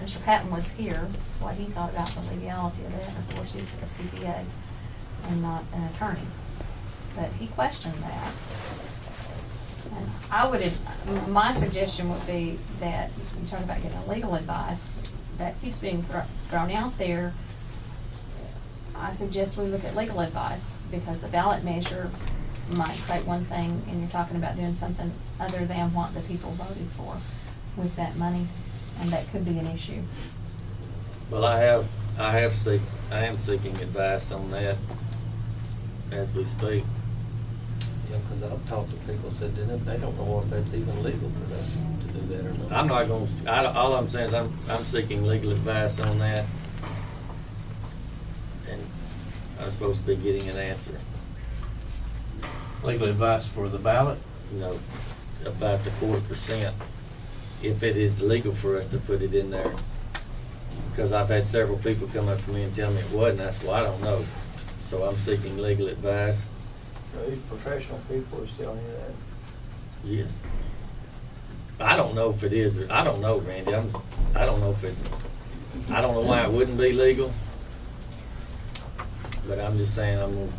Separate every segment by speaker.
Speaker 1: Mr. Patton was here, what he thought about the legality of it. And of course, he's a CPA and not an attorney. But he questioned that. And I would, my suggestion would be that if you talk about getting legal advice, that keeps being thrown out there. I suggest we look at legal advice, because the ballot measure might state one thing and you're talking about doing something other than what the people voted for with that money, and that could be an issue.
Speaker 2: Well, I am seeking advice on that as we speak.
Speaker 3: Yeah, because I've talked to people that said they don't know if that's even legal for us to do that or not.
Speaker 2: I'm not gonna, all I'm saying is I'm seeking legal advice on that. And I'm supposed to be getting an answer,
Speaker 4: Legal advice for the ballot?
Speaker 2: you know, about the 4%. If it is legal for us to put it in there. Because I've had several people come up to me and tell me it wasn't. That's why I don't know. So I'm seeking legal advice.
Speaker 5: So these professional people are telling you that?
Speaker 2: Yes. I don't know if it is. I don't know, Randy. I don't know if it's. I don't know why it wouldn't be legal. But I'm just saying I'm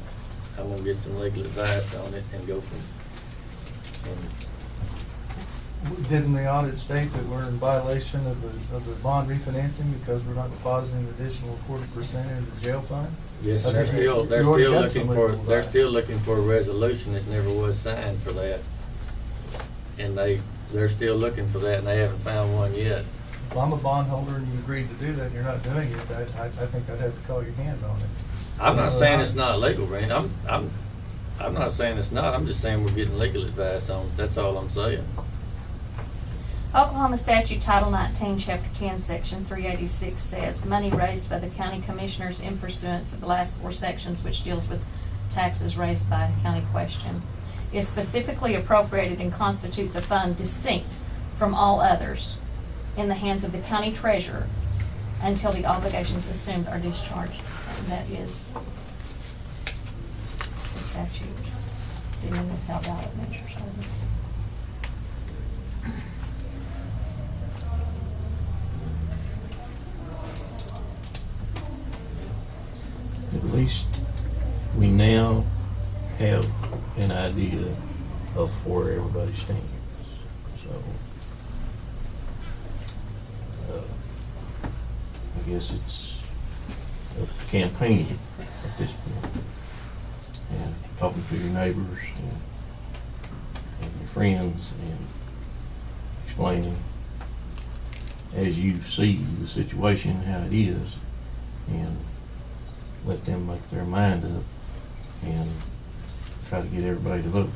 Speaker 2: gonna get some legal advice on it and go from.
Speaker 6: Didn't the audit state that we're in violation of the bond refinancing because we're not depositing an additional 40% into the jail fund?
Speaker 2: Yes, and they're still looking for a resolution that never was signed for that. And they're still looking for that, and they haven't found one yet.
Speaker 6: If I'm a bondholder and you agreed to do that and you're not doing it, I think I'd have to call your hand on it.
Speaker 2: I'm not saying it's not legal, Randy. I'm not saying it's not. I'm just saying we're getting legal advice on it. That's all I'm saying.
Speaker 1: Oklahoma Statute Title 19, Chapter 10, Section 386 says, money raised by the county commissioners in pursuance of the last 4 sections, which deals with taxes raised by a county question, is specifically appropriated and constitutes a fund distinct from all others in the hands of the county treasurer until the obligations assumed are discharged. And that is the statute dealing with how ballot measures are.
Speaker 4: At least we now have an idea of where everybody stands. So, I guess it's a campaign at this point. And talking to your neighbors and your friends and explaining as you see the situation, how it is, and let them make their mind up and try to get everybody to vote.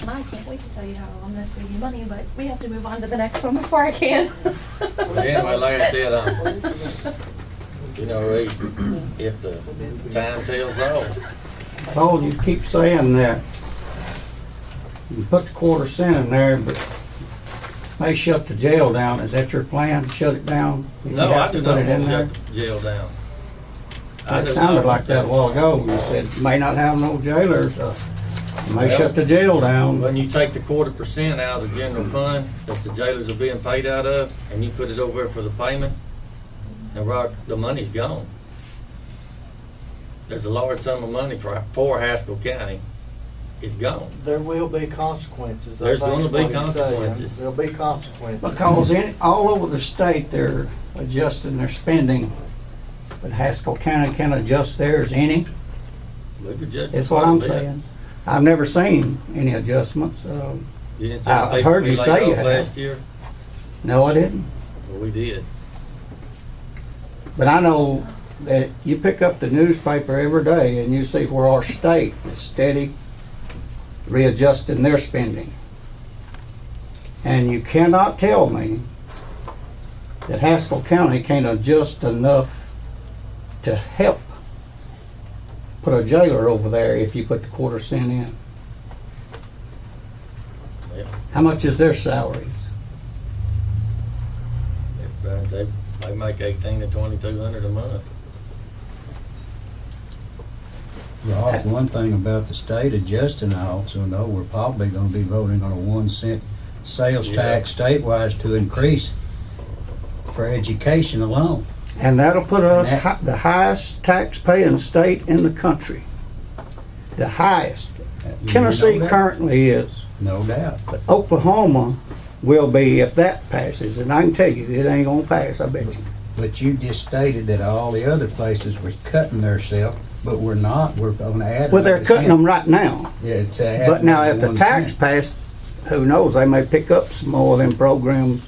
Speaker 7: I can't wait to tell you how I'm going to save you money, but we have to move on to the next one before I can.
Speaker 2: Well, anyway, like I said, you know, if the time tells all.
Speaker 8: Oh, you keep saying that. You put the 1/4 in there, but may shut the jail down. Is that your plan? Shut it down? If you
Speaker 2: No,
Speaker 8: have
Speaker 2: I
Speaker 8: to
Speaker 2: do
Speaker 8: put
Speaker 2: not
Speaker 8: it in
Speaker 2: want to
Speaker 8: there?
Speaker 2: shut the jail down.
Speaker 8: It sounded like that a while ago. You said may not have no jailers. May
Speaker 2: Well,
Speaker 8: shut the jail down.
Speaker 2: When you take the 1/4% out of the general fund that the jailers are being paid out of, and you put it over there for the payment, and the money's gone. There's a large sum of money for Haskell County. It's gone.
Speaker 5: There will be consequences. I
Speaker 2: There's
Speaker 5: think
Speaker 2: gonna
Speaker 5: is
Speaker 2: be
Speaker 5: what he's saying.
Speaker 2: consequences.
Speaker 5: There'll be consequences.
Speaker 8: Because all over the state, they're adjusting their spending. But Haskell County can adjust theirs any.
Speaker 2: We've adjusted
Speaker 8: That's what
Speaker 2: quite a
Speaker 8: I'm
Speaker 2: bit.
Speaker 8: saying. I've never seen any adjustments.
Speaker 2: You didn't see
Speaker 8: I've
Speaker 2: the people
Speaker 8: heard
Speaker 2: we
Speaker 8: you
Speaker 2: laid
Speaker 8: say you
Speaker 2: off
Speaker 8: have.
Speaker 2: last year?
Speaker 8: No, I didn't.
Speaker 2: Well, we did.
Speaker 8: But I know that you pick up the newspaper every day and you see where our state is steady readjusting their spending. And you cannot tell me that Haskell County can't adjust enough to help put a jailer over there if you put the 1/4 in.
Speaker 2: Yeah.
Speaker 8: How much is their salaries?
Speaker 2: They make 18 to 2,200 a month.
Speaker 9: Rob, one thing about the state adjusting, I also know we're probably going to be voting on a 1 cent sales
Speaker 2: Yeah.
Speaker 9: tax statewide to increase for education alone.
Speaker 8: And that'll put us
Speaker 9: And that-
Speaker 8: the highest tax paying state in the country. The highest. Tennessee
Speaker 9: No doubt.
Speaker 8: currently is,
Speaker 9: No doubt.
Speaker 8: but Oklahoma will be if that passes. And I can tell you, it ain't gonna pass, I bet you.
Speaker 9: But you just stated that all the other places were cutting theirself, but we're not. We're gonna add.
Speaker 8: Well, they're
Speaker 9: another
Speaker 8: cutting
Speaker 9: cent.
Speaker 8: them right now.
Speaker 9: Yeah, to add
Speaker 8: But now if
Speaker 9: another
Speaker 8: the
Speaker 9: 1
Speaker 8: tax
Speaker 9: cent.
Speaker 8: passed, who knows, they may pick up some more of them programs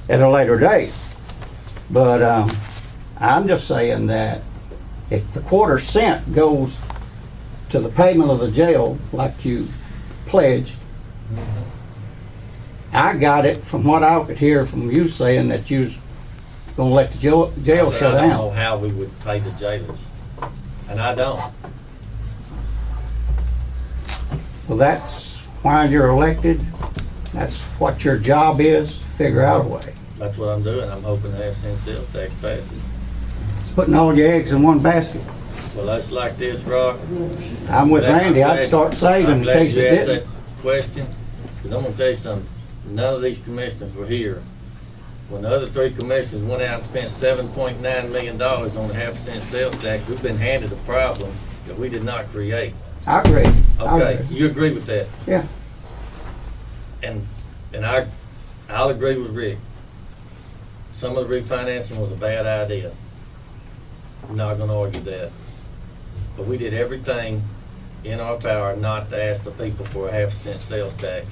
Speaker 8: at a later date. But, I'm just saying that if the quarter cent goes to the payment of the jail, like you pledged, I got it from what I could hear from you saying that you was gonna let the jail
Speaker 2: I said,
Speaker 8: shut
Speaker 2: I don't know
Speaker 8: down.
Speaker 2: how we would pay the jailers, and I don't.
Speaker 8: Well, that's why you're elected. That's what your job is, to figure out a way.
Speaker 2: That's what I'm doing. I'm hoping the half-cent sales tax passes.
Speaker 8: It's putting all your eggs in one basket.
Speaker 2: Well, that's like this, Rock.
Speaker 8: I'm with
Speaker 2: I'm
Speaker 8: Randy, I'd
Speaker 2: glad-
Speaker 8: start saving
Speaker 2: I'm
Speaker 8: in
Speaker 2: glad
Speaker 8: case
Speaker 2: you
Speaker 8: it
Speaker 2: asked
Speaker 8: didn't.
Speaker 2: that question, because I'm gonna tell you something. None of these commissioners were here when the other three commissioners went out and spent $7.9 million on the half-cent sales tax. We've been handed a problem that we did not create.
Speaker 8: I agree. I
Speaker 2: Okay,
Speaker 8: agree.
Speaker 2: you agree with that?
Speaker 8: Yeah.
Speaker 2: And I'll agree with Rick. Some of the refinancing was a bad idea. I'm not gonna argue that. But we did everything in our power not to ask the people for a half-cent sales tax.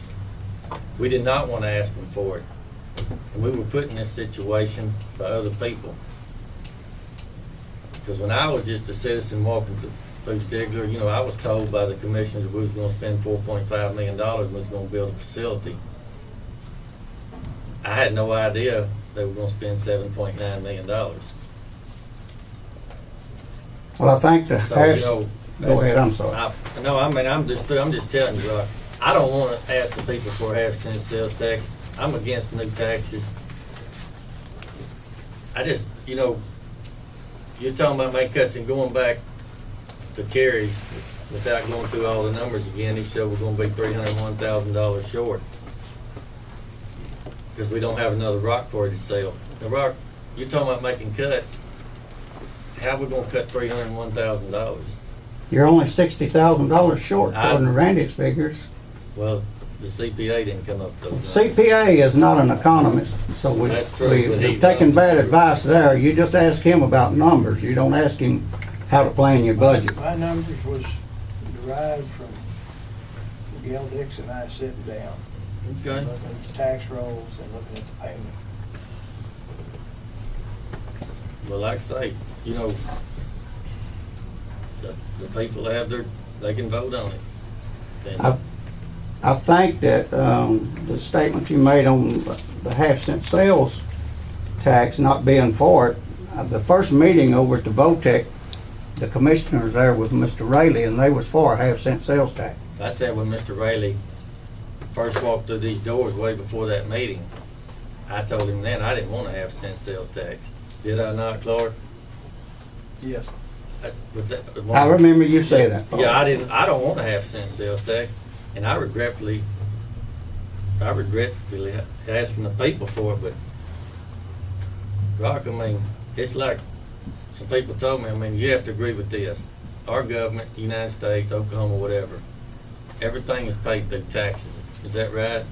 Speaker 2: We did not want to ask them for it. And we were put in this situation by other people. Because when I was just a citizen walking through Stigler, you know, I was told by the commissioners that we was gonna spend $4.5 million and was gonna build a facility. I had no idea they were gonna spend $7.9 million.
Speaker 8: Well, I think the
Speaker 2: So, you know.
Speaker 8: go ahead, I'm sorry.
Speaker 2: No, I mean, I'm just telling you, Rock, I don't wanna ask the people for a half-cent sales tax. I'm against new taxes. I just, you know, you're talking about making cuts and going back to Kerry's without going through all the numbers again. He said we're gonna be $301,000 short. Because we don't have another rock quarry to sell. Now, Rock, you're talking about making cuts. How we gonna cut $301,000?
Speaker 8: You're only $60,000 short, according to Randy's figures.
Speaker 2: Well, the CPA didn't come up with those.
Speaker 8: CPA is not an economist, so
Speaker 2: That's true, but he
Speaker 8: we're taking
Speaker 2: does.
Speaker 8: bad advice there. You just ask him about numbers. You don't ask him how to plan your budget.
Speaker 5: My numbers was derived from Gail Dix and I sitting down,
Speaker 2: Okay.
Speaker 5: looking at the tax rolls and looking at the payment.
Speaker 2: Well, like I say, you know, the people have they can vote on it. And
Speaker 8: I think that the statement you made on the half-cent sales tax not being for it, the first meeting over at the VOTEC, the commissioners there with Mr. Rayleigh, and they was for a half-cent sales tax.
Speaker 2: I said when Mr. Rayleigh first walked through these doors way before that meeting, I told him then I didn't want a half-cent sales tax. Did I not, Clark?
Speaker 5: Yes.
Speaker 8: I remember you saying that. Paul.
Speaker 2: Yeah, I don't want a half-cent sales tax, and I regret asking the people for it, but Rock, I mean, it's like some people told me, I mean, you have to agree with this. Our government, United States, Oklahoma, whatever, everything is paid through taxes. Is that right?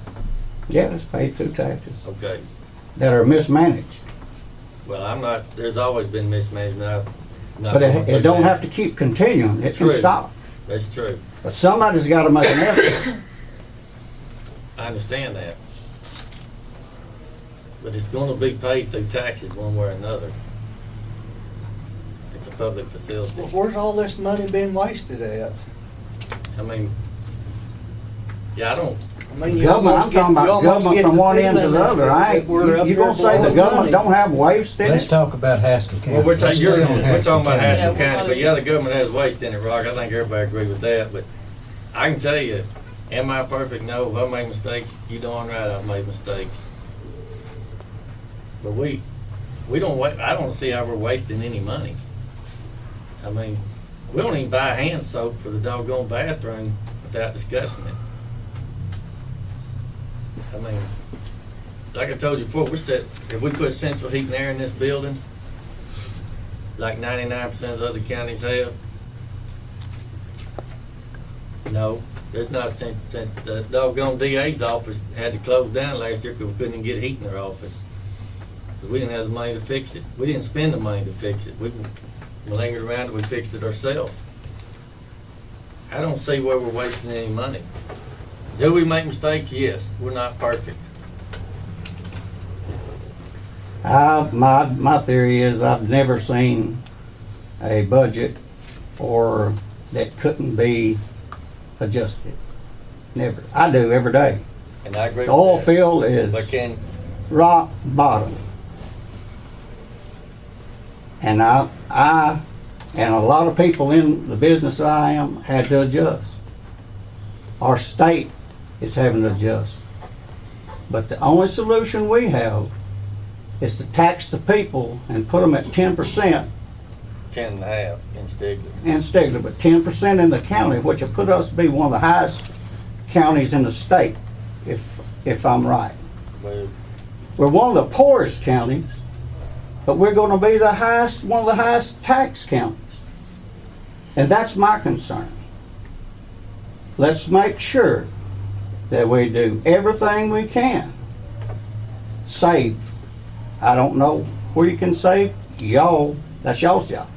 Speaker 8: Yeah, it's paid through taxes
Speaker 2: Okay.
Speaker 8: that are mismanaged.
Speaker 2: Well, there's always been mismanagement.
Speaker 8: But it don't have to keep continuing. It can
Speaker 2: True.
Speaker 8: stop.
Speaker 2: That's true.
Speaker 8: But somebody's got to make an effort.
Speaker 2: I understand that. But it's gonna be paid through taxes one way or another. It's a public facility.
Speaker 5: Well, where's all this money being wasted at?
Speaker 2: I mean, yeah, I don't,
Speaker 5: I mean, you
Speaker 8: Government, I'm
Speaker 5: almost get-
Speaker 8: talking
Speaker 5: you
Speaker 8: about
Speaker 5: almost
Speaker 8: government
Speaker 5: get
Speaker 8: from
Speaker 5: the
Speaker 8: one end to
Speaker 5: feeling
Speaker 8: the
Speaker 5: that-
Speaker 8: other. I ain't,
Speaker 5: that we're up
Speaker 8: you
Speaker 5: here
Speaker 8: gonna say the
Speaker 5: blowing
Speaker 8: government
Speaker 5: money.
Speaker 8: don't have waste in
Speaker 9: Let's
Speaker 8: it?
Speaker 9: talk about Haskell County.
Speaker 2: well, we're
Speaker 9: Let's stay on
Speaker 2: talking about
Speaker 9: County.
Speaker 2: Haskell
Speaker 1: Yeah,
Speaker 2: County, but yeah, the government has waste in it, Rock. I think everybody agree with that, but I can tell you, am I perfect? No. If I make mistakes, you darn right I've made mistakes. But we don't I don't see how we're wasting any money. I mean, we don't even buy hand soap for the doggone bathroom without discussing it. I mean, like I told you before, if we put central heat and air in this building, like 99% of the other counties have, no, there's not the doggone DA's office had to close down last year because we couldn't even get heat in their office. 'Cause we didn't have the money to fix it. We didn't spend the money to fix it. We lingered around and we fixed it ourselves. I don't see where we're wasting any money. Do we make mistakes? Yes. We're not perfect.
Speaker 8: My theory is I've never seen a budget or that couldn't be adjusted. Never. I do every day.
Speaker 2: And I agree
Speaker 8: The
Speaker 2: with
Speaker 8: oil
Speaker 2: that.
Speaker 8: field is
Speaker 2: But can,
Speaker 8: rock bottom. And I and a lot of people in the business that I am had to adjust. Our state is having to adjust. But the only solution we have is to tax the people and put them at 10%
Speaker 2: 10.5 in Stigler.
Speaker 8: in Stigler, but 10% in the county, which will put us to be one of the highest counties in the state, if I'm right.
Speaker 2: Well,
Speaker 8: We're one of the poorest counties, but we're going to be one of the highest tax counties. And that's my concern. Let's make sure that we do everything we can. Save. I don't know where you can save. That's y'all's job.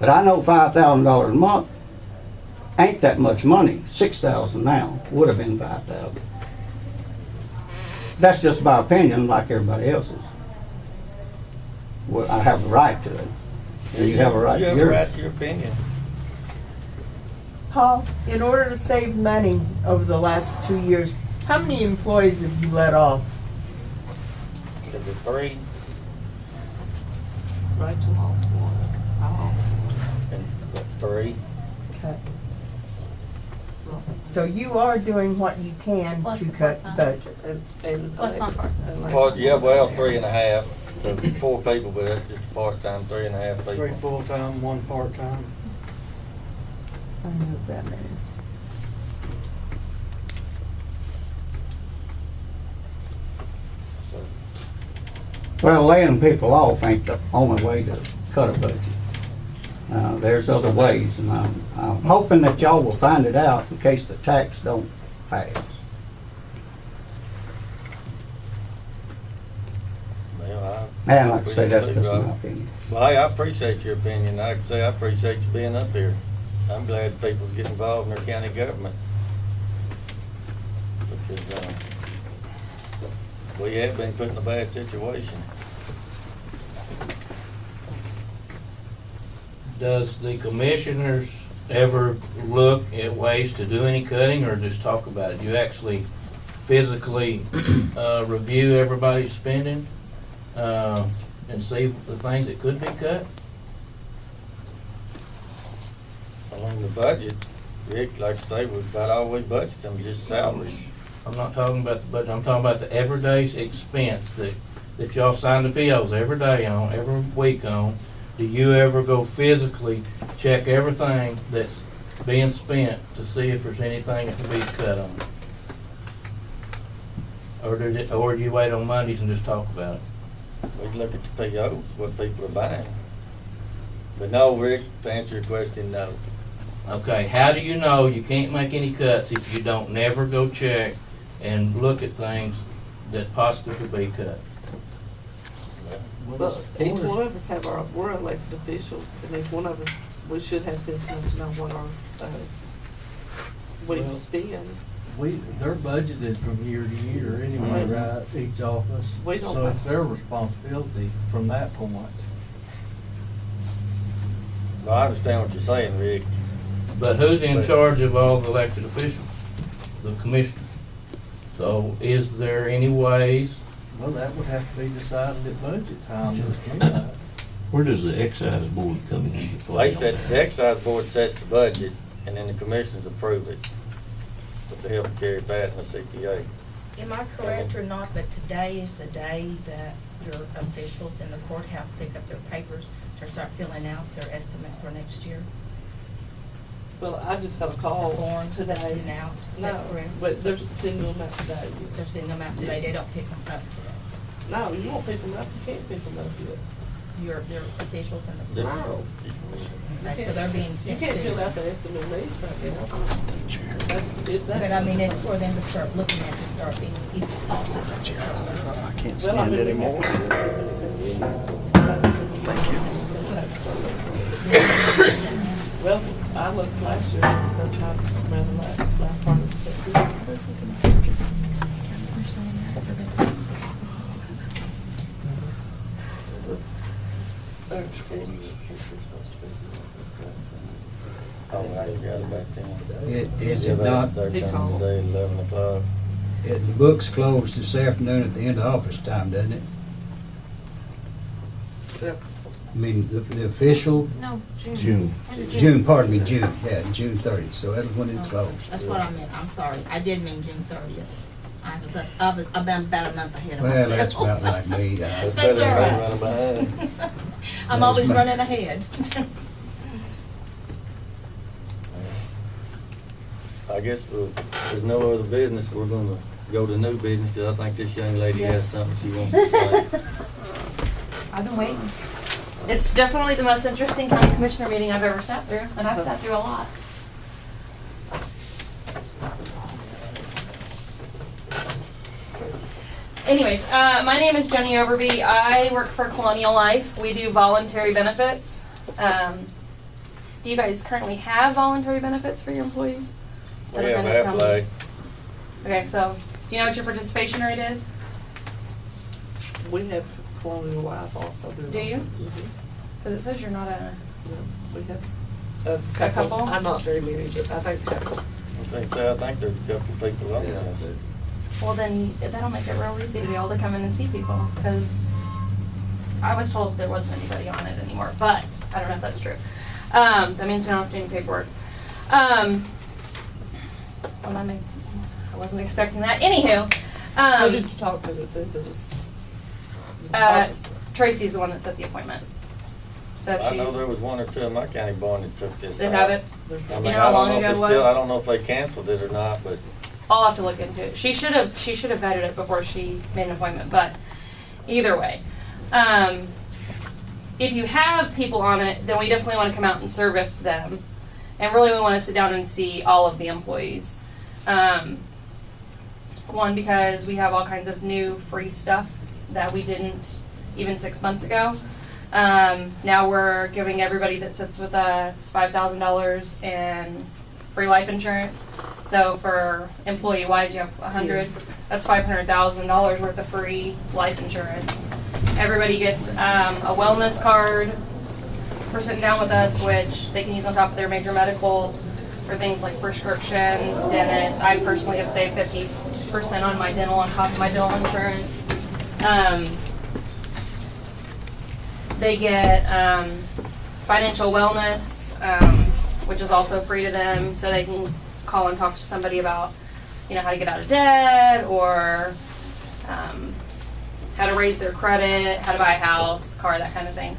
Speaker 8: But I know $5,000 a month ain't that much money. $6,000 now would have been $5,000. That's just my opinion, like everybody else's. Well, I have the right to it. And you have a right
Speaker 2: you
Speaker 8: to
Speaker 2: have a
Speaker 8: yours.
Speaker 2: right to your opinion.
Speaker 10: Paul, in order to save money over the last 2 years, how many employees have you let off?
Speaker 2: Is it 3?
Speaker 1: Rachel Hall's one.
Speaker 2: And 3?
Speaker 10: Okay. So you are doing what you can
Speaker 1: Plus
Speaker 10: to
Speaker 1: the
Speaker 10: cut the
Speaker 1: part-time.
Speaker 10: budget.
Speaker 1: Plus not part-time.
Speaker 2: Well, yeah, well, 3.5. So 4 people, but it's just part-time, 3.5 people.
Speaker 5: 3 full-time, 1 part-time.
Speaker 10: I know that many.
Speaker 2: So,
Speaker 8: Well, laying people off ain't the only way to cut a budget. There's other ways, and I'm hoping that y'all will find it out in case the tax don't pass.
Speaker 2: well,
Speaker 8: And like I say, that's just my opinion.
Speaker 2: Well, hey, I appreciate your opinion. Like I say, I appreciate you being up here. I'm glad people get involved in their county government. Because we have been put in a bad situation.
Speaker 4: Does the commissioners ever look at ways to do any cutting or just talk about it? Do you actually physically review everybody's spending and see the things that could be cut?
Speaker 2: On the budget, Rick, like I say, we've got all we budget them, just salaries.
Speaker 4: I'm not talking about the budget, I'm talking about the everyday expense that y'all sign the POs every day on, every week on. Do you ever go physically check everything that's being spent to see if there's anything that can be cut on? Or do you wait on Mondays and just talk about it?
Speaker 2: We look at the POs, what people are buying. But no, Rick, to answer your question, no.
Speaker 4: Okay, how do you know you can't make any cuts if you don't never go check and look at things that possibly could be cut?
Speaker 11: Well, each one of us have we're elected officials, and each one of us, we should have sense enough to know what our, we spend.
Speaker 3: They're budgeted from year to year anyway, right, each office?
Speaker 11: We don't-
Speaker 3: So it's their responsibility from that point.
Speaker 2: Well, I understand what you're saying, Rick.
Speaker 4: But who's in charge of all the elected officials? The commissioners. So is there any ways?
Speaker 3: Well, that would have to be decided at budget time, to me, right?
Speaker 4: Where does the excise board come into play?
Speaker 2: They said the excise board sets the budget, and then the commissioners approve it. But they help carry that in the CPA.
Speaker 12: Am I correct or not, but today is the day that your officials in the courthouse pick up their papers to start filling out their estimate for next year?
Speaker 11: Well, I just got a call
Speaker 12: Forms that
Speaker 11: today.
Speaker 12: send out, is that
Speaker 11: No,
Speaker 12: correct?
Speaker 11: but they're sending them out today.
Speaker 12: They're sending them out today, they don't pick them up today.
Speaker 11: No, you won't pick them up, you can't pick them up yet.
Speaker 12: Your officials in the.
Speaker 11: No.
Speaker 12: Okay, so they're being
Speaker 11: You
Speaker 12: sent
Speaker 11: can't fill
Speaker 12: to.
Speaker 11: out the estimate needs right now.
Speaker 12: But I mean, it's for them to start looking at, to start being.
Speaker 5: I can't
Speaker 11: Well, I
Speaker 5: stand
Speaker 11: mean,
Speaker 5: it anymore.
Speaker 11: Well, I looked last year, sometime around the last part of September.
Speaker 2: Oh, I forgot about them.
Speaker 9: Is it not,
Speaker 2: They're coming today, 11 o'clock.
Speaker 9: the books closed this afternoon at the end of office time, doesn't it?
Speaker 11: Yeah.
Speaker 9: I mean, the official,
Speaker 1: No, June.
Speaker 4: June.
Speaker 1: End of
Speaker 9: June, pardon me, June, yeah, June 30th, so that was when it closed.
Speaker 12: That's what I meant, I'm sorry, I did mean June 30th. I've been about a month ahead of
Speaker 9: Well,
Speaker 12: myself.
Speaker 9: that's about like me.
Speaker 2: That's
Speaker 12: That's
Speaker 2: better than
Speaker 12: all right.
Speaker 2: running behind.
Speaker 12: I'm always running ahead.
Speaker 2: I guess there's no other business, we're gonna go to new business, because I think this young lady
Speaker 1: Yeah.
Speaker 2: has something she wants to say.
Speaker 1: I've been waiting. It's definitely the most interesting county commissioner meeting I've ever sat through, and I've sat through a lot. Anyways, my name is Jenny Overby. I work for Colonial Life. We do voluntary benefits. Do you guys currently have voluntary benefits for your employees? that
Speaker 2: We
Speaker 1: have
Speaker 2: have
Speaker 1: been at town
Speaker 2: Aflac.
Speaker 1: meeting? Okay, so do you know what your participation rate is?
Speaker 11: We have Colonial Life also.
Speaker 1: Do you?
Speaker 11: Mhm.
Speaker 1: Because it says you're not a.
Speaker 11: Yeah, we have
Speaker 1: A couple?
Speaker 11: I'm not very many, but I think a couple.
Speaker 2: I think there's a couple of people on
Speaker 11: Yeah,
Speaker 2: this.
Speaker 1: Well, then that'll make it real easy to be able to come in and see people, because I was told there wasn't anybody on it anymore, but I don't know if that's true. That means we don't have to do any paperwork. Well, I wasn't expecting that. Anywho,
Speaker 11: Who did you talk to that said there was?
Speaker 1: Tracy's the one that set the appointment. So
Speaker 2: I
Speaker 1: she,
Speaker 2: know there was one or two in my county barn that took this.
Speaker 1: they
Speaker 2: out.
Speaker 1: have it.
Speaker 2: I
Speaker 1: You
Speaker 2: mean,
Speaker 1: know how
Speaker 2: I don't
Speaker 1: long
Speaker 2: know if
Speaker 1: ago
Speaker 2: it's
Speaker 1: it
Speaker 2: still,
Speaker 1: was?
Speaker 2: I don't know if they canceled it or not, but
Speaker 1: I'll have to look into it. She should have vetted it before she made an appointment, but either way. If you have people on it, then we definitely want to come out and service them. And really we want to sit down and see all of the employees. One, because we have all kinds of new free stuff that we didn't even 6 months ago. Now we're giving everybody that sits with us $5,000 in free life insurance. So for employee-wise, you have 100. That's $500,000 worth of free life insurance. Everybody gets a wellness card for sitting down with us, which they can use on top of their major medical for things like prescriptions, dentists. I personally have saved 50% on my dental on top of my dental insurance. They get financial wellness, which is also free to them, so they can call and talk to somebody about, how to get out of debt, or how to raise their credit, how to buy a house, car, that kind of thing.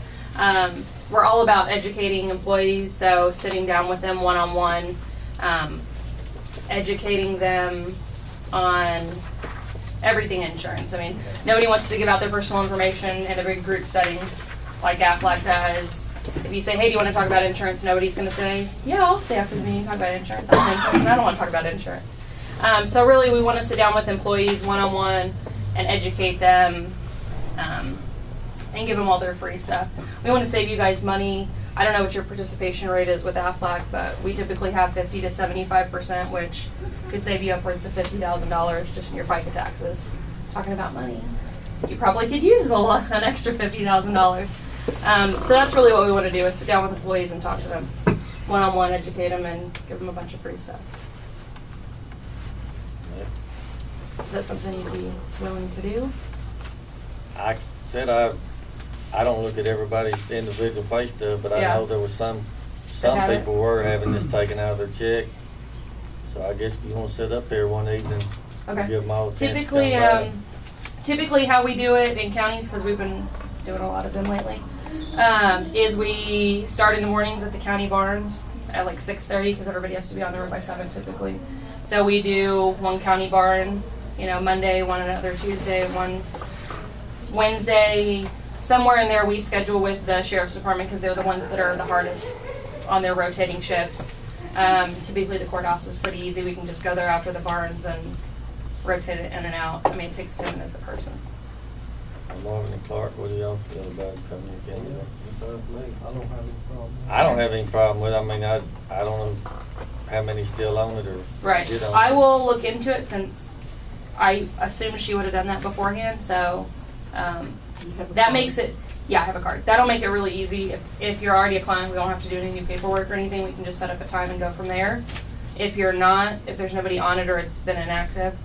Speaker 1: We're all about educating employees, so sitting down with them one-on-one, educating them on everything insurance. I mean, nobody wants to give out their personal information in a big group setting like Aflac does. If you say, hey, do you want to talk about insurance? Nobody's going to say, yeah, I'll stay after the meeting and talk about insurance. I have insurance and I don't want to talk about insurance. So really, we want to sit down with employees one-on-one and educate them and give them all their free stuff. We want to save you guys money. I don't know what your participation rate is with Aflac, but we typically have 50 to 75%, which could save you upwards of $50,000 just in your FICA taxes. Talking about money, you probably could use an extra $50,000. So that's really what we want to do, is sit down with employees and talk to them one-on-one, educate them, and give them a bunch of free stuff. Is that something you'd be willing to do?
Speaker 2: I said I don't look at everybody's individual pay stub, but I
Speaker 1: Yeah.
Speaker 2: know there was some
Speaker 1: have it.
Speaker 2: people were having this taken out of their check. So I guess if you want to sit up here one evening,
Speaker 1: Okay.
Speaker 2: give them all a chance to come
Speaker 1: Typically,
Speaker 2: back.
Speaker 1: typically how we do it in counties, because we've been doing a lot of them lately, is we start in the mornings at the county barns,
Speaker 7: at like 6:30 because everybody has to be on the road by 7 typically. So we do one county barn, you know, Monday, one another Tuesday, one Wednesday. Somewhere in there we schedule with the sheriff's department because they're the ones that are the hardest on their rotating shifts. Typically the courthouse is pretty easy. We can just go there after the barns and rotate it in and out. I mean, it takes 10 minutes a person.
Speaker 2: Marvin and Clark, what do y'all feel about coming together?
Speaker 3: I don't have any problem.
Speaker 2: I don't have any problem with it. I mean, I don't know how many still own it or
Speaker 7: Right.
Speaker 2: did own
Speaker 7: I
Speaker 2: it.
Speaker 7: will look into it since I assume she would have done that beforehand. So that makes it, yeah, I have a card. That'll make it really easy. If you're already a client, we don't have to do any new paperwork or anything. We can just set up a time and go from there. If you're not, if there's nobody on it or it's been inactive,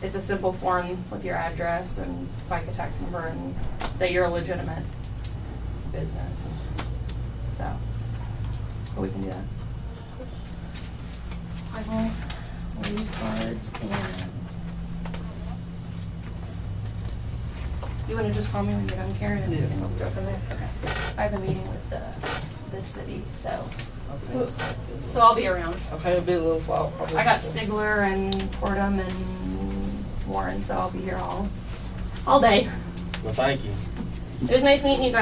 Speaker 7: it's a simple form with your address and FICA tax number and that you're a legitimate business. So, but we can do that. I will leave cards and you want to just call me when you're done, Karen, and we can go from there? Okay. I have a meeting with the city, so I'll be around.
Speaker 11: Okay, it'll be a little while.
Speaker 7: I got Stigler and Fordham and Warren, so I'll be here all day.
Speaker 2: Well, thank you.
Speaker 7: It was nice meeting you guys.